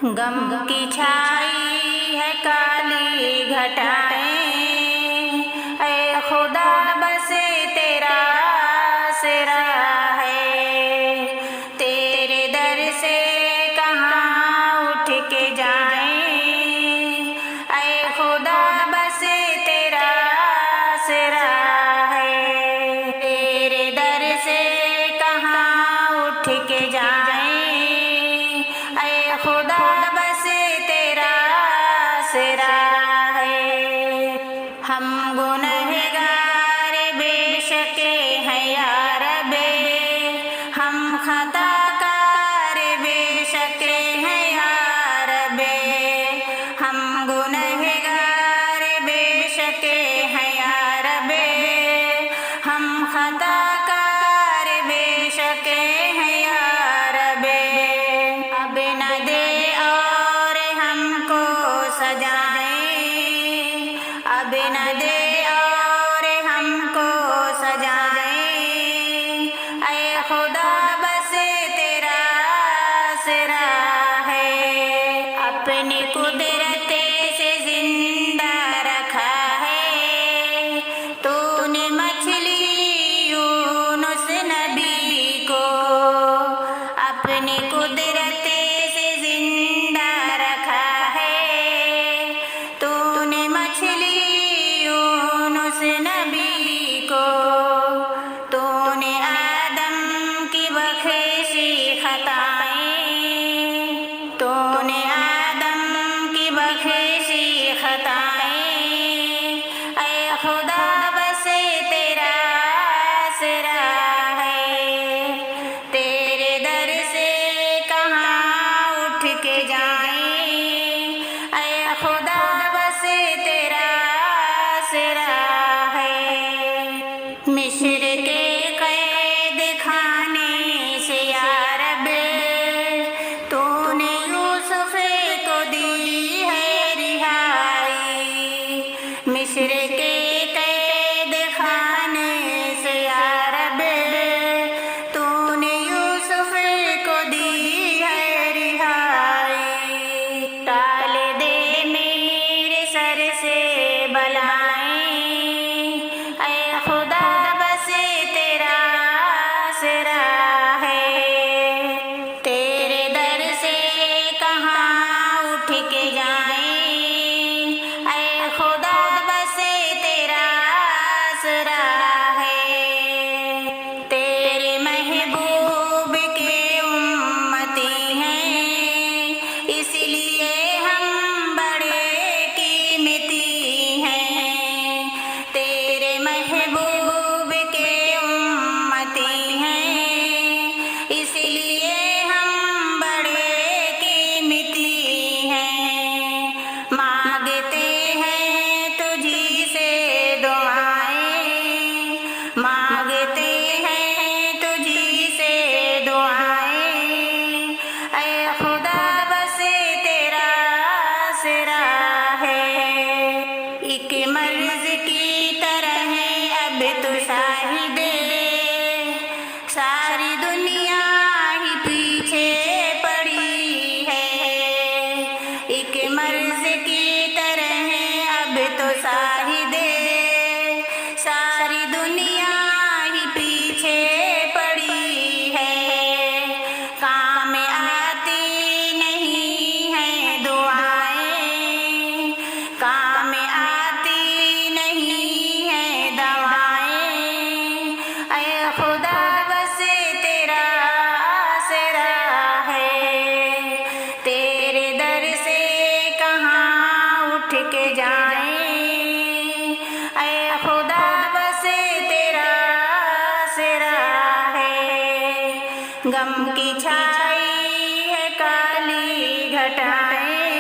غم کی چھائی ہے کالی گھٹائیں، اے خدا بس تیرا آسرا ہے، تیرے در سے کہاں اٹھ کے جائیں، اے خدا بس تیرا آسرا ہے، تیرے در سے کہاں اٹھ کے جائیں، اے خدا بس تیرا آسرا ہے، ہم گنہگار بے شک ہیں یا رب، ہم خطا کار بے شک ہیں یا رب، ہم گنہگار بے شک ہیں یا رب، ہم خطا کار بے شک ہیں یا رب، اب نہ دے اور ہم کو سجائیں، اب نہ دے اور ہم کو سجائیں، اے خدا بس تیرا آسرا ہے، اپنی قدرت سے زندہ رکھا ہے، تو نے مچھلی یونس نبی کو اپنی قدرت سے زندہ رکھا ہے، تو نے مچھلی یونس نبی کو، تو نے آدم کی بخشی خطائیں، تو نے آدم کی بخشی خطائیں، اے خدا بس تیرا آسرا ہے، تیرے در سے کہاں اٹھ کے جائیں، اے خدا بس تیرا آسرا ہے، مصر کے قید خانے سے یا رب، تو نے یوسف کو دی ہے رہائی، مصر کے قید خانے سے یا رب، تو نے یوسف کو دی ہے رہائی، ٹال دے میرے سر سے بلائیں، اے خدا بس تیرا آسرا ہے، تیرے در سے کہاں اٹھ کے جائیں، اے خدا بس تیرا آسرا ہے، تیرے محبوب کے امتی ہیں، اس لیے ہم بڑے قیمتی ہیں، تیرے محبوب کے امتی ہیں، اس لیے ہم بڑے قیمتی ہیں، مانگتے ہیں تجھی سے دعائیں، مانگتے ہیں تجھی سے دعائیں، اے خدا بس تیرا آسرا ہے، ایک مرض کی طرح اب تو شاہد، ساری دنیا ہی پیچھے پڑی ہے، ایک مرض کی طرح اب تو شاہد، ساری دنیا ہی پیچھے پڑی ہے، کام آتی نہیں ہے دعائیں، کام آتی نہیں ہے دوائیں، اے خدا بس تیرا آسرا ہے، تیرے در سے کہاں اٹھ کے جائیں، اے خدا بس تیرا آسرا ہے، غم کی چھائی ہے کالی گھٹائیں،